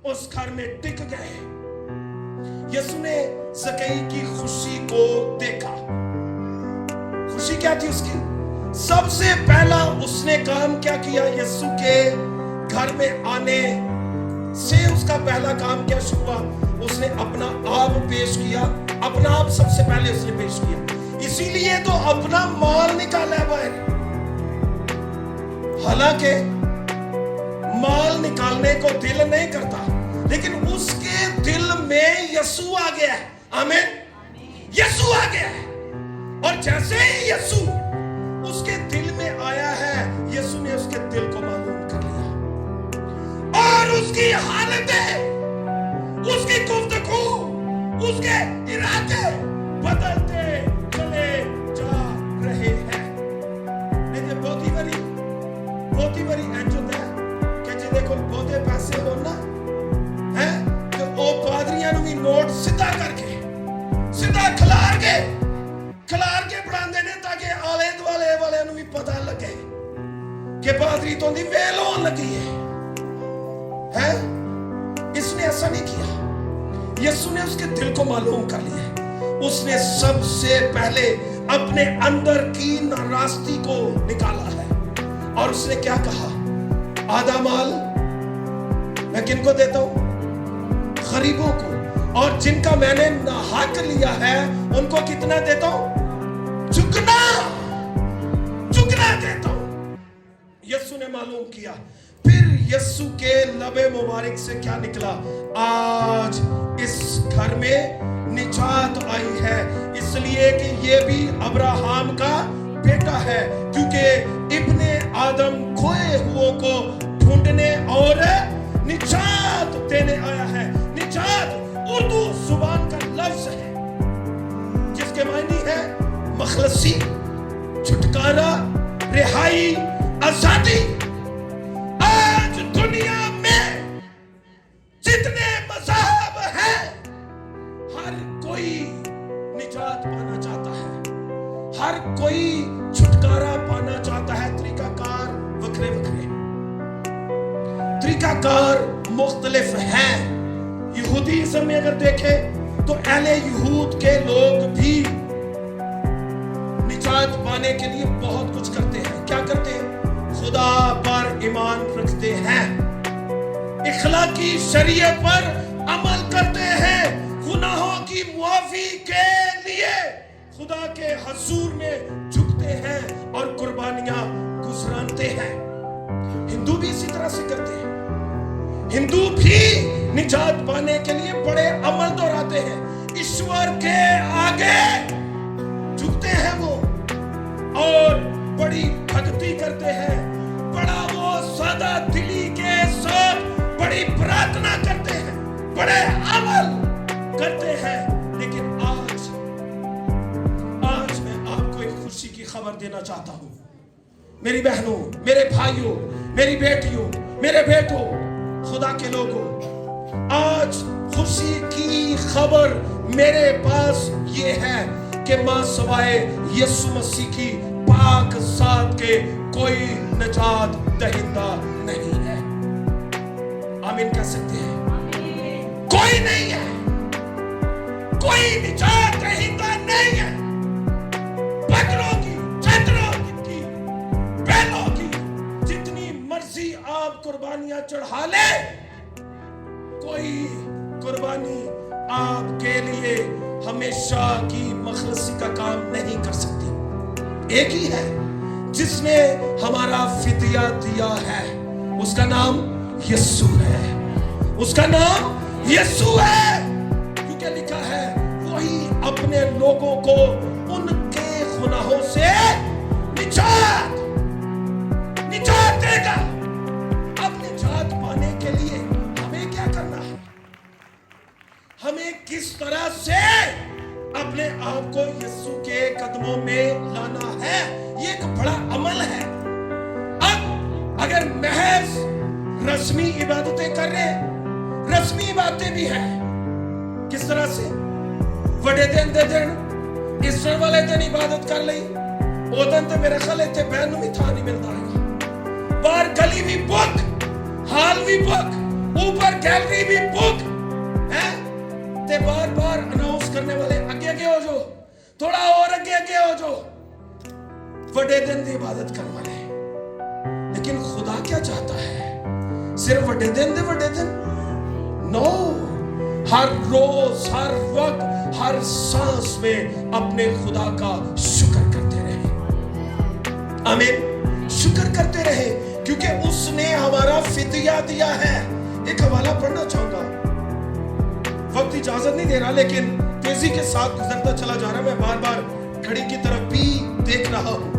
उस घर में टिक गए। यीशु ने ज़कई की खुशी को देखा। खुशी क्या थी उसकी? सबसे पहला उसने काम क्या किया? यीशु के घर में आने से उसका पहला काम क्या शुरू हुआ? उसने अपना आप पेश किया। अपना आप सबसे पहले उसने पेश किया। इसीलिए तो अपना माल निकाला है बाहर। हालांकि माल निकालने को दिल नहीं करता, लेकिन उसके दिल में यीशु आ गया है। आमीन। यीशु आ गया है। और जैसे ही यीशु उसके दिल में आया है, यीशु ने उसके दिल को मालूम कर लिया और उसकी हालतें, उसकी गुफ्तगू, उसके इरादे बदलते चले जा रहे हैं। नहीं बहुत ही बड़ी एंज होता है कि जिहदे कोल बहुते पैसे हो ना है तो वो पादरियां नूं भी नोट सीधा करके सीधा खिलार के पढ़ांदे ने ताकि आले दुआले वालियां नूं भी पता लगे कि पादरी तो दी वेल होण लगी है। इसने ऐसा नहीं किया। यीशु ने उसके दिल को मालूम कर लिया। उसने सबसे पहले अपने अंदर की नाराजगी को निकाला है और उसने क्या कहा? आधा माल मैं किनको देता हूं? गरीबों को। और जिनका मैंने नाहक लिया है उनको कितना देता हूं? चुगना देता हूं। यीशु ने मालूम किया। फिर यीशु के लबे मुबारक से क्या निकला? आज इस घर में निजात आई है, इसलिए कि ये भी अब्राहम का बेटा है, क्योंकि इब्ने आदम खोए हुओं को ढूंढने और निजात देने आया है। निजात उर्दू जुबान का लफ्ज है जिसके मायने है मखलसी, छुटकारा, रिहाई, आजादी। आज दुनिया में जितने मज़हब हैं, हर कोई निजात पाना चाहता है, हर कोई छुटकारा पाना चाहता है। तरीकाकार वक्रे तरीकाकार मुख्तलिफ हैं। यहूदीज़म में अगर देखें तो अहले यहूद के लोग भी निजात पाने के लिए बहुत कुछ करते हैं। क्या करते हैं? खुदा पर ईमान रखते हैं, इखलाकी शरीयत पर अमल करते हैं, गुनाहों की मुआफी के लिए खुदा के हजूर में झुकते हैं और कुर्बानियां गुजराते हैं। हिंदू भी इसी तरह से करते हैं। हिंदू भी निजात पाने के लिए बड़े अमल दोहराते हैं, ईश्वर के आगे झुकते हैं वो और बड़ी भक्ति करते हैं, बड़ा वो सादा दिली के साथ बड़ी प्रार्थना करते हैं, बड़े अमल करते हैं। लेकिन आज मैं आपको एक खुशी की खबर देना चाहता हूं, मेरी बहनों, मेरे भाइयों, मेरी बेटियों, मेरे बेटों, खुदा के लोगों, आज खुशी की खबर मेरे पास ये है कि मां सवाए यीशु मसीह की पाक साथ के कोई निजात दहिंदा नहीं है। आमीन कह सकते हैं? कोई नहीं है, कोई निजात दहिंदा नहीं है। बकरों की, चंद्रों की, बैलों की जितनी मर्जी आप कुर्बानियां चढ़ा ले, कोई कुर्बानी आपके लिए हमेशा की मखलसी का काम नहीं कर सकती। एक ही है जिसने हमारा फिदिया दिया है, उसका नाम यीशु है। उसका नाम यीशु है, क्योंकि लिखा है वही अपने लोगों को उनके गुनाहों से निजात देगा। अब निजात पाने के लिए हमें क्या करना है? हमें किस तरह से अपने आप को यीशु के कदमों में लाना है? ये एक बड़ा अमल है। अब अगर महज रस्मी इबादतें कर रहे हैं, रस्मी इबादतें भी हैं, किस तरह से? बड़े दिन दे दिन ईस्टर वाले दिन इबादत कर ली, वो दिन तो मेरे ख्याल इतने बहन भी था नहीं मिलता है। बाहर गली भी बुक, हाल भी बुक, ऊपर गैलरी भी बुक है ते बार बार अनाउंस करने वाले अगे अगे हो जो, थोड़ा और अगे अगे हो जो, बड़े दिन की इबादत करने वाले। लेकिन खुदा क्या चाहता है? सिर्फ बड़े दिन दे बड़े दिन? नो, हर रोज, हर वक्त, हर सांस में अपने खुदा का शुक्र करते रहे। आमीन, शुक्र करते रहे, क्योंकि उसने हमारा फिदिया दिया है। एक हवाला पढ़ना चाहूंगा, वक्त इजाजत नहीं दे रहा, लेकिन तेजी के साथ गुजरता चला जा रहा। मैं बार बार घड़ी की तरफ भी देख रहा हूं।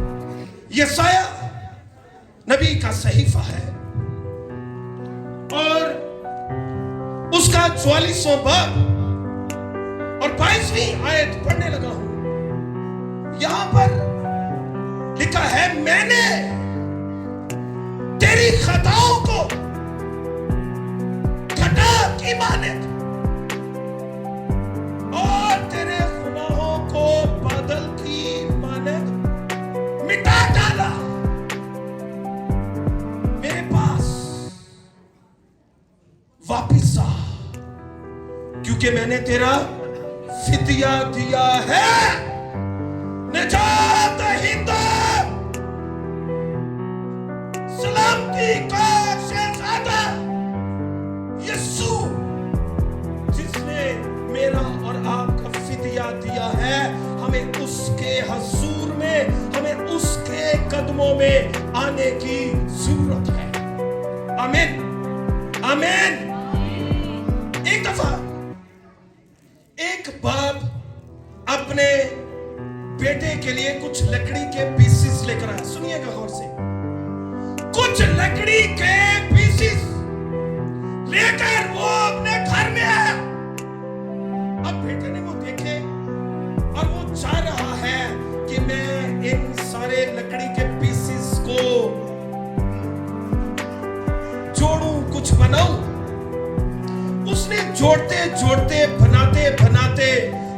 यशाया नबी का सहीफा है और उसका 44वां बाब और 22वीं आयत पढ़ने लगा हूं। यहां पर लिखा है, मैंने तेरी खताओं को घटा की मानद और तेरे गुनाहों को बादल की मानद मिटा डाला। मेरे पास वापिस आ, क्योंकि मैंने तेरा फिदिया दिया है। निजात हिंदा सलामती का शहजादा यीशु, जिसने मेरा और आपका फिदिया दिया है, हमें उसके हजूर में, हमें उसके कदमों में आने की जरूरत है। आमीन, आमीन। एक दफा एक बाप अपने बेटे के लिए कुछ लकड़ी के पीसेस लेकर आया। सुनिएगा गौर से, कुछ लकड़ी के पीसेस लेकर वो अपने घर में आया। अब बेटे ने वो देखे और वो चाह रहा है कि मैं इन सारे लकड़ी के पीसेस को जोड़ूं, कुछ बनाऊं। उसने जोड़ते जोड़ते, बनाते बनाते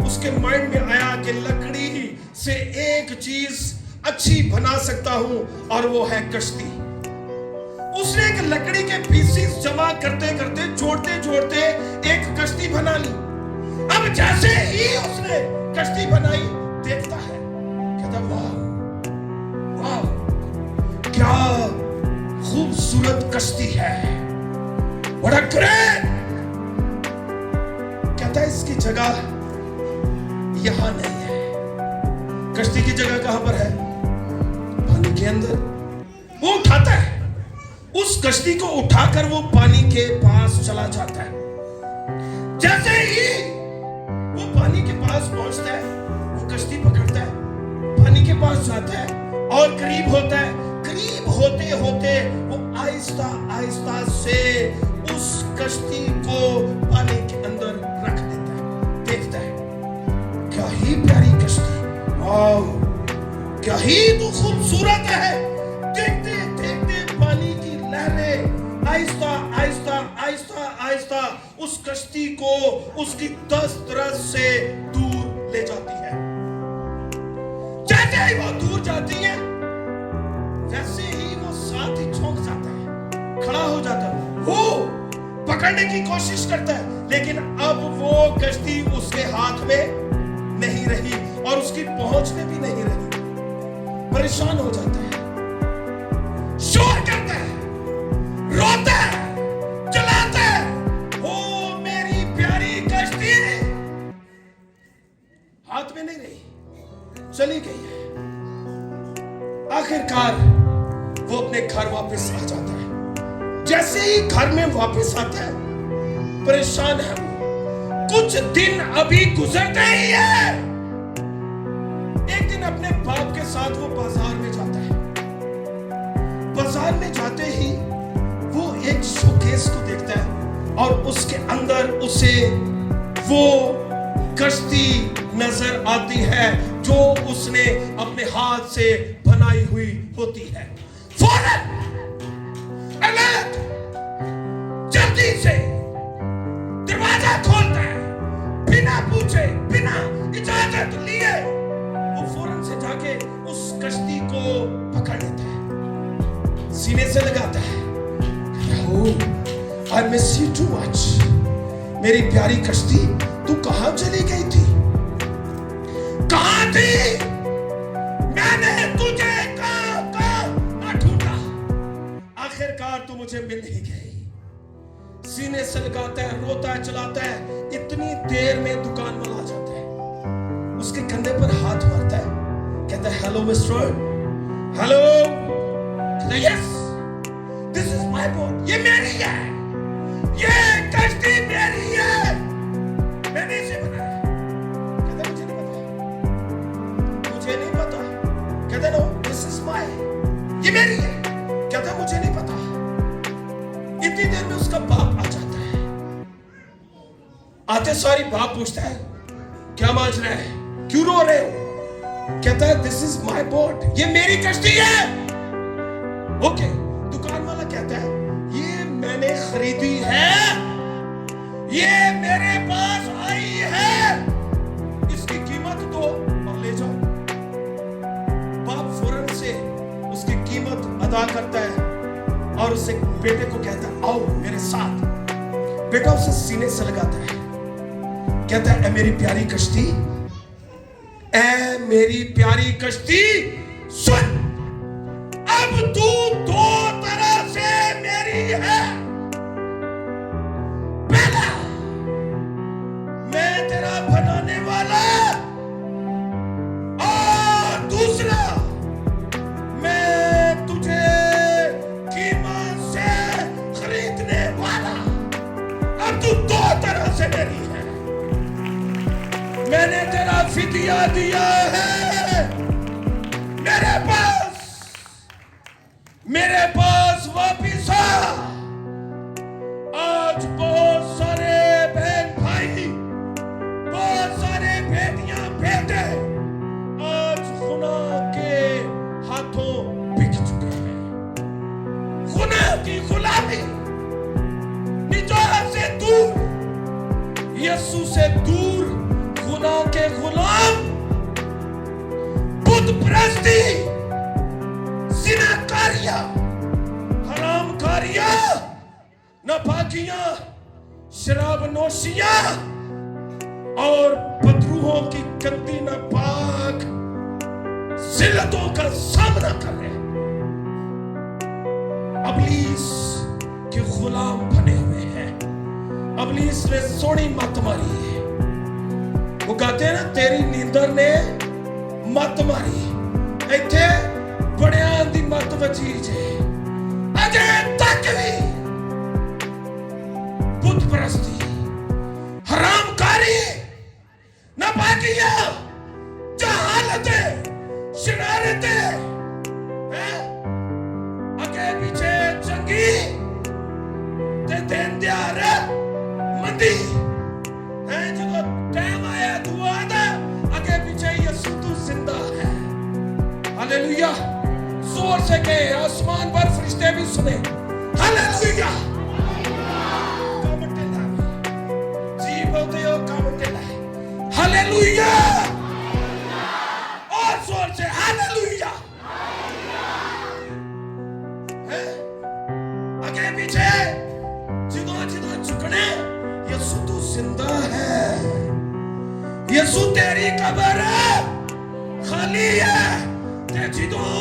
उसके माइंड में आया कि लकड़ी से एक चीज अच्छी बना सकता हूं, और वो है कश्ती। उसने एक लकड़ी के पीसेस जमा करते करते, जोड़ते जोड़ते एक कश्ती बना ली। अब जैसे ही उसने कश्ती बनाई, देखता है, कहता वाह वाह, क्या खूबसूरत कश्ती है, बड़ा ग्रेट। कहता है इसकी जगह यहां नहीं है। कश्ती की जगह कहां पर है? पानी के अंदर। वो उठाता है, उस कश्ती को उठाकर वो पानी के पास चला जाता है। जैसे ही वो पानी के पास पहुंचता है, वो कश्ती पकड़ता है, पानी के पास जाता है और करीब होता है। करीब होते होते वो आहिस्ता आहिस्ता से उस कश्ती को पानी के अंदर रख देता है। देखता है, क्या ही प्यारी कश्ती, वाह, क्या ही तो खूबसूरत है। देखते देखते पानी की लहरें आहिस्ता आहिस्ता आहिस्ता आहिस्ता उस कश्ती को उसकी दस्तरस से दूर ले जाती है। जैसे ही वो दूर जाती है, वैसे ही वो साथ ही चौंक जाता है, खड़ा हो जाता है। वो पकड़ने की कोशिश करता है, लेकिन अब वो कश्ती उसके हाथ में नहीं रही और उसकी पहुंच में भी नहीं रही। परेशान हो जाता है, शोर करता है, रोता है, चिल्लाता है, ओ मेरी प्यारी कश्ती हाथ में नहीं रही, चली गई है। आखिरकार वो अपने घर वापस आ जाता है। जैसे ही घर में वापस आता है, परेशान है वो। कुछ दिन अभी गुजरते ही है, एक दिन अपने बाप के साथ वो बाजार में जाता है। बाजार में जाते ही वो एक शोकेस को देखता है और उसके अंदर उसे वो कश्ती नजर आती है जो उसने अपने हाथ से बनाई हुई होती है। फौरन अलर्ट, जल्दी से दरवाजा खोलता है, बिना पूछे, बिना इजाजत लिए वो फौरन से जाके उस कश्ती को पकड़ लेता है, सीने से लगाता है। I miss you too much. मेरी प्यारी कश्ती, तू कहां चली गई थी? कहां थी? मैंने तुझे कहां ढूंढा, आखिरकार तू मुझे मिल ही गई। सीने से लगाता है, रोता है, चलाता है, इतनी देर में दुकान वाला आ जाता है, उसके कंधे पर हाथ मारता है, कहता है हेलो मिस्टर, हेलो, कहता है yes, this is my boat, ये मेरी है, ये कश्ती मेरी है, मैंने इसे बनाया। कहता मुझे नहीं पता, मुझे नहीं पता। कहता नो, दिस इज माय, ये मेरी है। कहता मुझे नहीं पता। इतनी देर में उसका बाप आ जाता है। आते सारी बाप पूछता है क्या मांझ रहे है, क्यों रो रहे हो? कहता है दिस इज माय बोट, ये मेरी कश्ती है। ओके, दुकान वाला कहता है ये मैंने खरीदी है, ये मेरे पास आई है, इसकी कीमत दो और ले जाओ। बाप फौरन से उसकी कीमत अदा करता है और उसे बेटे को कहता है आओ मेरे साथ। बेटा उसे सीने से लगाता है, कहता है ए मेरी प्यारी कश्ती, ऐ मेरी प्यारी कश्ती सुन, अब तू दो तरह से मेरी है। पहला, मैं तेरा बनाने वाला, और दूसरा, मैं तुझे कीमत से खरीदने वाला। अब तू दो तरह से मेरी है। मैंने तेरा फिदिया दिया है, मेरे पास वापिस आ। आज बहुत सारे बहन भाई, बहुत सारे बेटियां बेटे आज गुनाह के हाथों बिक चुके हैं। गुनाह की गुलामी, निजात से दूर, यीशु से दूर, गुनाह के गुलाम, बुत परस्ती, ज़िनाकारियां, हरामकारियां, नापाकियां, शराब नोशियां और बदरूहों की गंदी नापाक जिल्लतों का सामना कर रहे हैं। अबलीस के गुलाम बने हुए हैं। अबलीस ने सोनी मत मारी है। वो कहते हैं ना तेरी नींदर ने मत मारी, इत्थे बड़ियां दी मत वजी जे अजे तक भी बुत परस्ती, हरामकारी, नापाकियां, जहालतें, शरारतें, अगे पीछे चंगी ते दिन दयार मंदी है। जो टाइम आया दुआ दा, अगे पीछे यीशु तू जिंदा है। हालेलुया, जोर से कहे, आसमान पर फरिश्ते भी सुने हालेलुया। जी बोलते हो कामटेला, हालेलुया, और जोर से हालेलुया। आगे पीछे जिदों जिदों झुकने, यीशु तू जिंदा है। यीशु तेरी कब्र खाली है, ते जिदों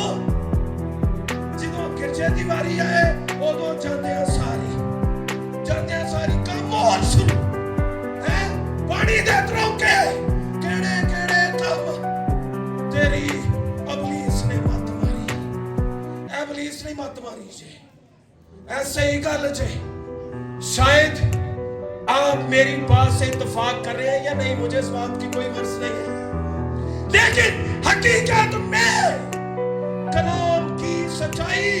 गिरजे दीवारी है उदों जाते सारी काम और शुरू है। पानी दे तरौके केड़े केड़े काम तेरी अबलीस ने मत मारी, अबलीस ने मत मारी जे। ऐसे ही गल जे, शायद आप मेरी बात से इत्तेफाक कर रहे हैं या नहीं, मुझे इस बात की कोई गर्ज नहीं है, लेकिन हकीकत में कलाम की सच्चाई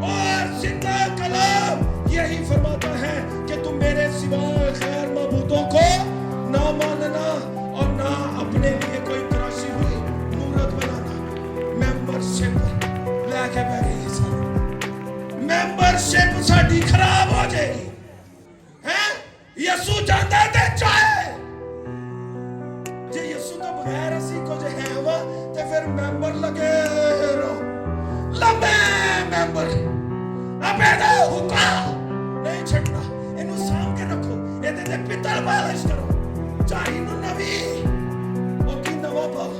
और जिंदा कलाम यही फरमाता है कि तुम मेरे सिवा गैर माबूदों को ना मानना और ना अपने लिए कोई तराशी हुई मूरत बनाना। मेंबरशिप लेके बैठे, मेंबरशिप साडी खराब हो जाएगी हैं। यीशु जानता ते चाहे जे यीशु तो बगैर असी कुछ है वा ते फिर मेंबर लगे रहो, लंबे मेंबर अबे हुक्का नहीं छटना। ਤੇ ਪਿੱਤਲ ਪਾਲਿਸ਼ ਕਰੋ, ਝਾੜੀ ਨੂੰ ਨਵੀਂ ਉਹ ਕੀ ਨਵਾਂ ਪਾਓ।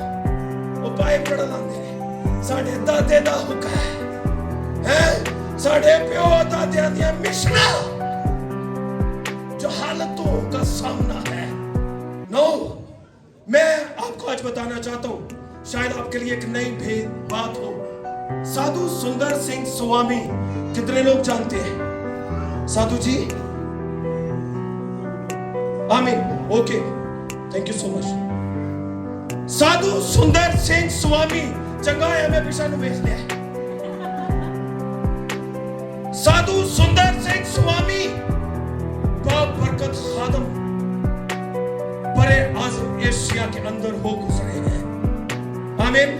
ਉਹ ਪਾਏ ਪੜ ਲਾਂਦੇ ਨੇ। ਸਾਡੇ ਦਾਦੇ ਦਾ ਹੁਕਮ ਹੈ, ਸਾਡੇ ਪਿਓ ਦਾਦਿਆਂ ਦੀਆਂ ਮਿਸ਼ਨਾਂ जो हालतों का सामना है। नो, मैं आपको आज बताना चाहता हूं, शायद आपके लिए एक नई बात हो। साधु सुंदर सिंह स्वामी कितने लोग जानते हैं? साधु जी, आमीन, okay, thank you so much. Sadhu Sundar Singh स्वामी चंगा है, मैं पिछा नु भेज लिया। साधु सुंदर सिंह स्वामी बरकत खादम बड़े आज़म एशिया के अंदर हो गुजरे हैं। आमीन।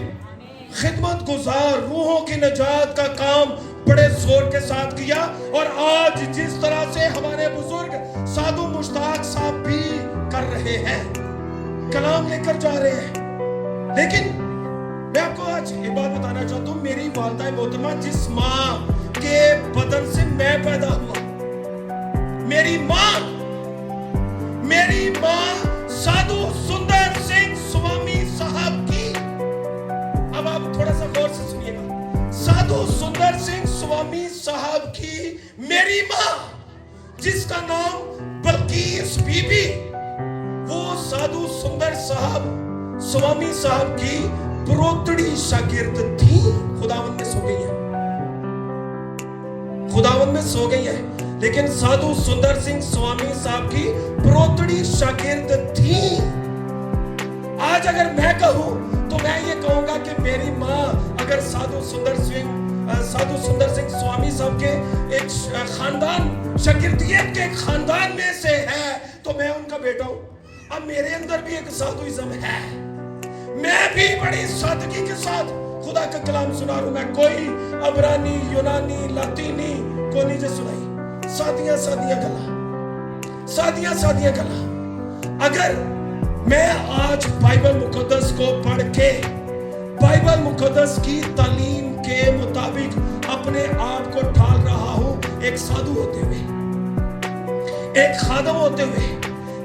खिदमत गुजार रूहों की नजात का काम बड़े जोर के साथ किया, और आज जिस तरह से हमारे बुजुर्ग साधु मुश्ताक साहब भी कर रहे हैं, कलाम लेकर जा रहे हैं। लेकिन मैं आपको आज एक बात बताना चाहता हूं, मेरी वालिदा मोहतरमा जिस माँ के बदन से मैं पैदा हुआ, मेरी माँ साधु सुंदर सिंह स्वामी साहब की, अब आप थोड़ा सा गौर से सुनिएगा, साधु सुंदर सिंह स्वामी साहब की मेरी माँ जिसका नाम बल्कीस बीबी, वो साधु सुंदर साहब स्वामी साहब की प्रोतड़ी शागिर्द थी। खुदावंद में सो गई है, खुदावंद में सो गई है, लेकिन साधु सुंदर सिंह स्वामी साहब की प्रोतड़ी शागिर्द थी। आज अगर मैं कहूं तो मैं ये कहूंगा कि मेरी माँ अगर साधु सुंदर सिंह स्वामी साहब के एक खानदान, शागिर्दियत के खानदान में से है, तो मैं उनका बेटा हूं। अब मेरे अंदर भी एक साधुइज्म है, मैं भी बड़ी सादगी के साथ खुदा का कलाम सुना रहा हूं। मैं कोई अबरानी, यूनानी, लातीनी को नहीं जो सुनाई, सादियां गला। अगर मैं आज बाइबल मुकद्दस को पढ़ के बाइबल मुकद्दस की तालीम के मुताबिक अपने आप को ढाल रहा हूं, एक साधु होते हुए, एक खादम होते हुए,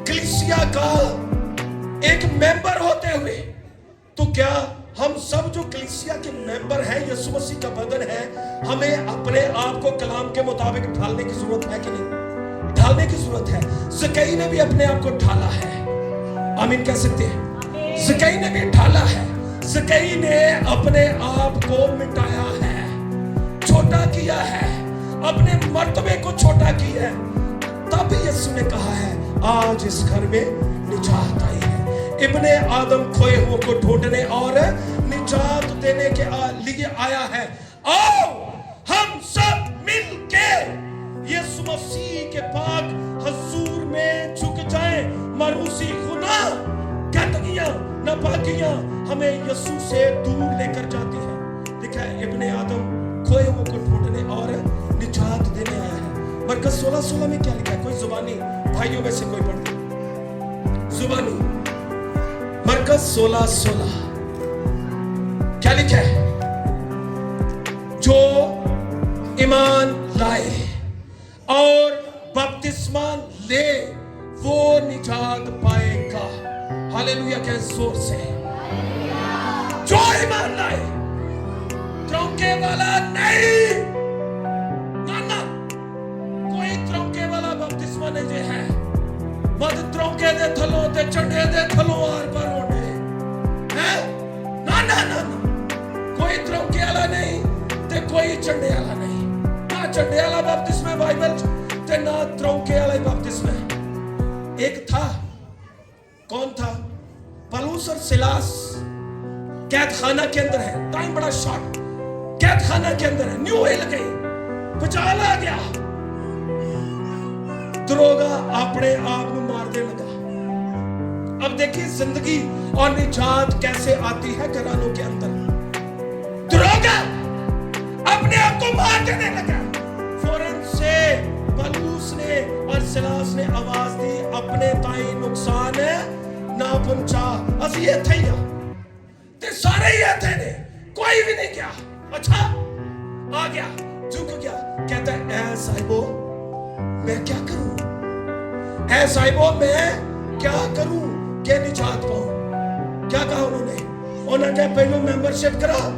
कलीसिया का एक मेंबर होते हुए, तो क्या हम सब जो कलीसिया के मेंबर हैं, यीशु मसीह का बदन है, हमें अपने आप को कलाम के मुताबिक ढालने की जरूरत है कि नहीं? ढालने की जरूरत है। ज़कई ने भी अपने आप को ढाला है, आमीन कह सकते हैं? ज़कई ने भी ढाला है, ज़कई ने अपने आप को मिटाया है, छोटा किया है, अपने मर्तबे को छोटा किया है। तब यीशु ने कहा है, आज इस घर में निजात आई है। इब्ने आदम खोए हुओं को ढूंढने और निजात देने के लिए आया है। आओ हम सब मिलके यीशु मसीह के पाक हजूर में झुक जाएं। मरूसी गुनाह, गंदगियां, नापाकियां हमें यीशु से दूर लेकर जाती है। लिखा है इब्ने आदम खोए हुओं को ढूंढने और निजात देने आया है। मरकज 16:16 में क्या लिखा है? कोई जुबानी भाइयों में से कोई पढ़ दे, जुबानी मरकज 16:16 क्या लिखा है? जो ईमान लाए और बपतिस्मा ले वो निजात पाएगा। हालेलुया के जोर से। जो ईमान लाए, त्रौंके वाला नहीं, ना कोई त्रौंके वाला बपतिस्मा नहीं जे है। मत त्रौंके दे थलों ते चंडे दे थलों आर पार होने हैं, ना कोई त्रौंके वाला नहीं ते कोई चंडे वाला नहीं, ना चंडे वाला बपतिस्मा बाइबल ते ना त्रौंके वाला बपतिस्मा। एक था, कौन था? पलूस और सिलास कैद खाना के अंदर है, टाइम बड़ा शॉर्ट, कैद खाना के अंदर है, न्यू हिल गई, भुचाल आ गया, दरोगा अपने आप को मारने लगा। अब देखिए जिंदगी और निजात कैसे आती है घरानों के अंदर। दरोगा अपने आप को मार देने लगा। फौरन से पलूस ने और सिलास ने आवाज दी, अपने ताई नुकसान ना पहुंचा, असि ये थे ते सारे ये थे ने, कोई भी नहीं गया। अच्छा आ गया, झुक गया, कहता है ऐ साहिबो मैं क्या करूं, اے صاحبوں میں کیا کروں کہ نجات پاؤں؟ کیا کہا انہوں نے پہلو ممبرشپ کرا،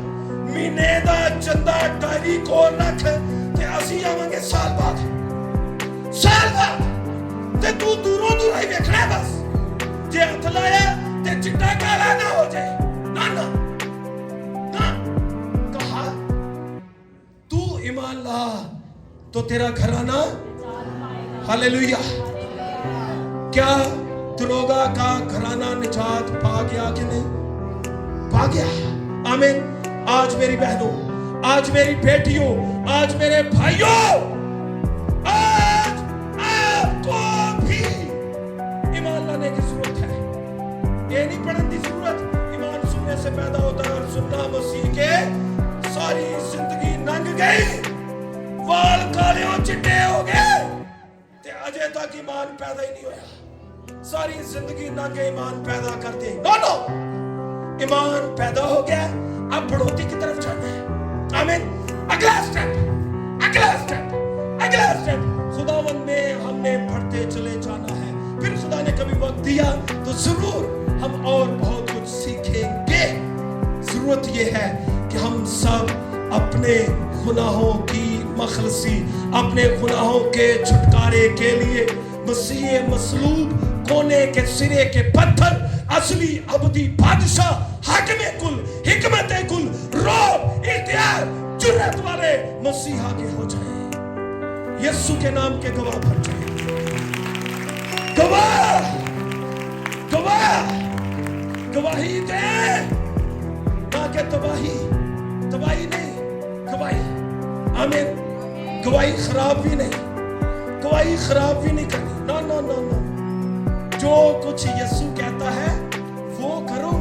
مہینے دا چندہ ڈائری کو رکھ تے اسی آواں گے سال بعد تے تو دوروں دور ہی ویکھنا ہے بس، جے ہتھ لایا تے چٹا کالا نہ ہو جائے، نہ کہا تو ایمان لا تو تیرا گھرانہ ہاللیلویہ۔ کیا دروگا کا گھرانہ نجات پا گیا کہ نہیں؟ پا گیا، آمین۔ آج میری بہنوں، آج میری بیٹیوں، آج میرے بھائیوں، آج آپ کو بھی ایمان لانے کی ضرورت ہے۔ یہ نہیں پڑھنے کی ضرورت، ایمان سننے سے پیدا ہوتا ہے، اور سننا مسیح کے ساری زندگی ننگ گئی، وال کالے اور چٹے ہو گئے تے اجے تک ایمان پیدا ہی نہیں ہویا۔ ساری زندگی ننگ ایمان پیدا کرتے، نو ایمان پیدا ہو گیا، اب بڑھوتی کی طرف جانا ہے، آمین۔ اگلا سٹیپ خداوند میں ہم نے بڑھتے چلے جانا ہے۔ پھر خدا نے کبھی وقت دیا تو ضرور ہم اور بہت کچھ سیکھیں گے۔ ضرورت یہ ہے کہ ہم سب اپنے گناہوں کی مخلصی، اپنے گناہوں کے چھٹکارے کے لیے مسیح مصلوب، کونے کے سرے کے پتھر، اصلی ابدی بادشاہ، حاکم کل، حکمت کل، روب، اختیار، جرات والے مسیحا کے ہو جائیں، یسوع کے نام کے گواہ بن جائیں۔ گواہی دیں، نہ کہ تباہی نہیں، گواہی، آمین۔ گواہی خراب بھی نہیں کرنی، نو۔ جو کچھ یسوع کہتا ہے وہ کرو،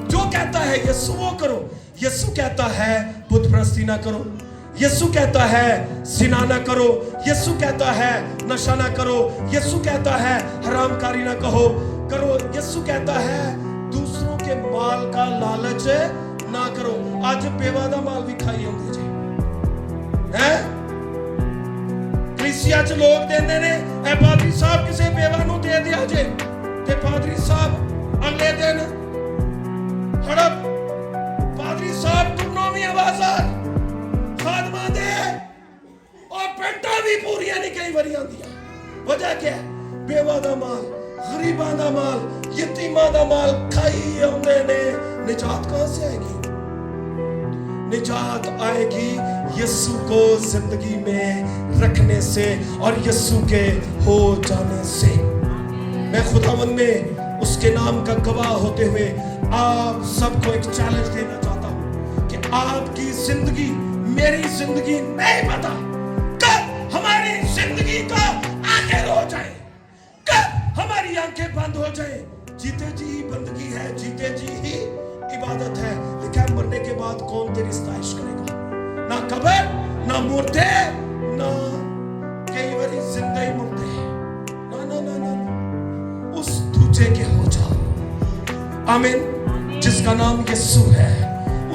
جو کہتا ہے یسوع وہ کرو۔ یسوع کہتا ہے بت پرستی نہ کرو، یسوع کہتا ہے زنا نہ کرو، یسوع کہتا ہے نشہ نہ کرو، یسوع کہتا ہے حرام کاری نہ کرو، یسوع کہتا ہے دوسروں کے مال کا لالچ نہ کرو۔ آج بیوہ دا مال بھی کھائی ہوندے جی، کلیسیا چ لوگ دیندے نے، اے پادری صاحب کسے بیوہ نو دے دیا جے، تے پادری صاحب اگلے دن ہڑپ، پادری صاحب ترنویں بازار خادمہ دے اور پینٹا بھی پوریاں نہیں کئی وریاں دیا۔ وجہ کیا ہے؟ بیوہ دا مال، غریباں دا مال، یتیماں دا مال کھائی ہوندے نے۔ نجات کہاں سے آئے گی؟ نجات آئے گی یسوع کو زندگی میں رکھنے سے اور یسوع کے ہو جانے سے۔ میں خداوند میں اس کے نام کا گواہ ہوتے ہوئے آپ سب کو ایک چیلنج دینا چاہتا ہوں کہ آپ کی زندگی، میری زندگی نہیں پتا کب ہماری زندگی کا آخر ہو جائے، کب ہماری آنکھیں بند ہو جائیں۔ جیتے جی ہی بندگی ہے، جیتے جی ہی عبادت ہے، لیکن مرنے کے بعد کون تیری ستائش کرے گا؟ نہ قبر، نہ مردے، نہ کئی باری زندہ ہی مردے، نہ اس دوجے کے ہو جاؤ، آمین، جس کا نام یسوع ہے،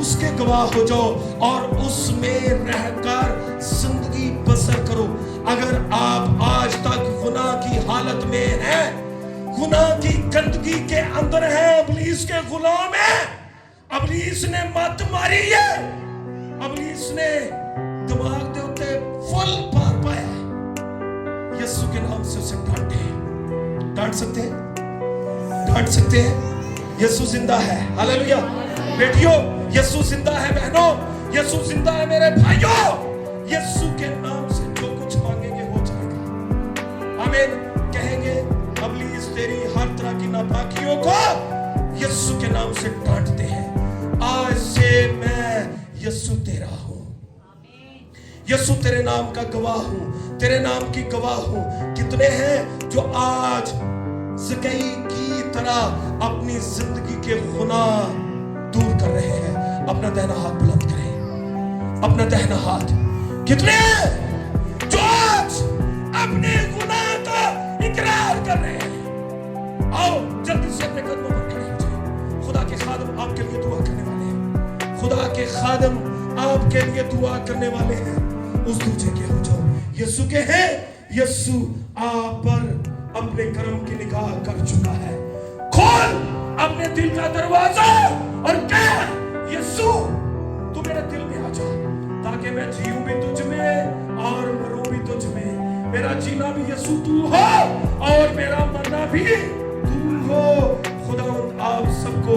اس کے گواہ ہو جاؤ اور اس میں رہ کر زندگی بسر کرو۔ اگر آپ آج تک گناہ کی حالت میں ہیں، گناہ کی گندگی کے اندر ہیں، ابلیس کے غلام ہیں، ابلیس نے مت ماری ہے، ابلیس نے دماغ دے ہوتے فل پار پایا ہے، یسوع کے نام سے اسے ڈانٹ سکتے ہیں۔ یسوع زندہ ہے، ہاللیلویہ۔ بیٹیوں، یسوع زندہ ہے، بہنوں یسوع زندہ ہے، میرے بھائیوں، یسوع کے نام سے جو کچھ مانگیں گے ہو جائے گا، آمین۔ کہیں گے ابلیس تیری ہر طرح کی ناپاکیوں کو یسوع کے نام سے ڈانٹتے ہیں۔ آج سے میں یسوع تیرا ہوں، یسوع تیرے نام کا گواہ ہوں، تیرے نام کی گواہ ہوں۔ کتنے ہیں جو آج زکئی کی طرح اپنی زندگی کے گناہ دور کر رہے ہیں؟ اپنا دہنا ہاتھ بلند کریں، اپنا دہنا ہاتھ۔ کتنے ہیں جو آج اپنے گناہ کا اقرار کر رہے ہیں؟ آؤ جلدی سے اپنے قدموں پر کھڑے ہو جائیں۔ خدا کے خادم آپ کے لیے دعا کرنے والے ہیں، خدا کے خادم آپ کے لیے دعا کرنے والے ہیں۔ اس دوجے کے ہو جاؤ، یسوع کے ہیں، یسوع آپ پر اپنے کرم کی نگاہ کر چکا ہے. کھول اپنے دل کا دروازہ اور کہہ یسوع تو میرے دل میں آ جا تاکہ میں جیوں بھی تجھ میں اور مروں بھی تجھ میں. میرا جینا بھی یسوع تو ہو اور میرا مرنا بھی تو ہو. خدا آپ سب کو